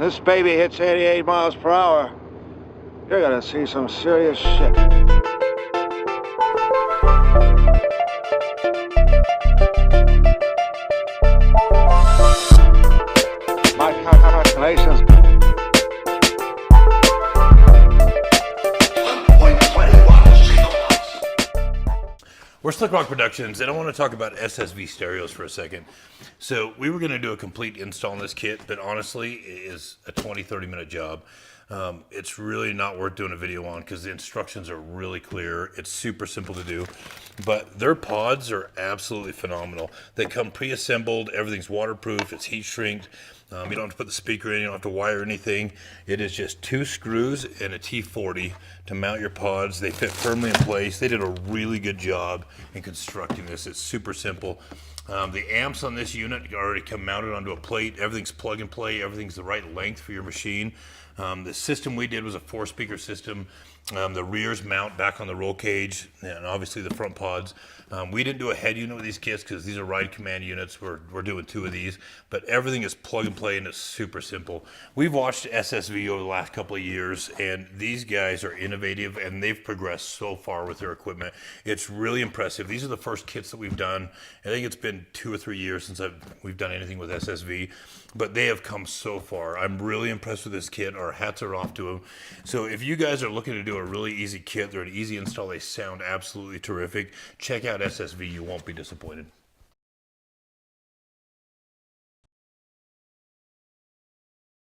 When this baby hits 88 miles per hour, you're gonna see some serious shit. My calculations. We're SlikRok Productions, and I want to talk about SSV stereos for a second. So we were going to do a complete install on this kit, but honestly, it is a 20-30 minute job. It's really not worth doing a video on because the instructions are really clear. It's super simple to do, but their pods are absolutely phenomenal. They come pre-assembled, everything's waterproof, it's heat shrinked. You don't have to put the speaker in, you don't have to wire anything. It is just 2 screws and a T40 to mount your pods. They fit firmly in place. They did a really good job in constructing this. It's super simple. The amps on this unit already come mounted onto a plate. Everything's plug and play. Everything's the right length for your machine. The system we did was a 4-speaker system. The rears mount back on the roll cage, and obviously the front pods. We didn't do a head unit with these kits because these are ride command units. We're doing 2 of these, but everything is plug and play and it's super simple. We've watched SSV over the last couple of years, and these guys are innovative and they've progressed so far with their equipment. It's really impressive. These are the first kits that we've done. I think it's been 2 or 3 years since we've done anything with SSV, but they have come so far. I'm really impressed with this kit. Our hats are off to them. So if you guys are looking to do a really easy kit, they're an easy install, they sound absolutely terrific. Check out SSV, you won't be disappointed.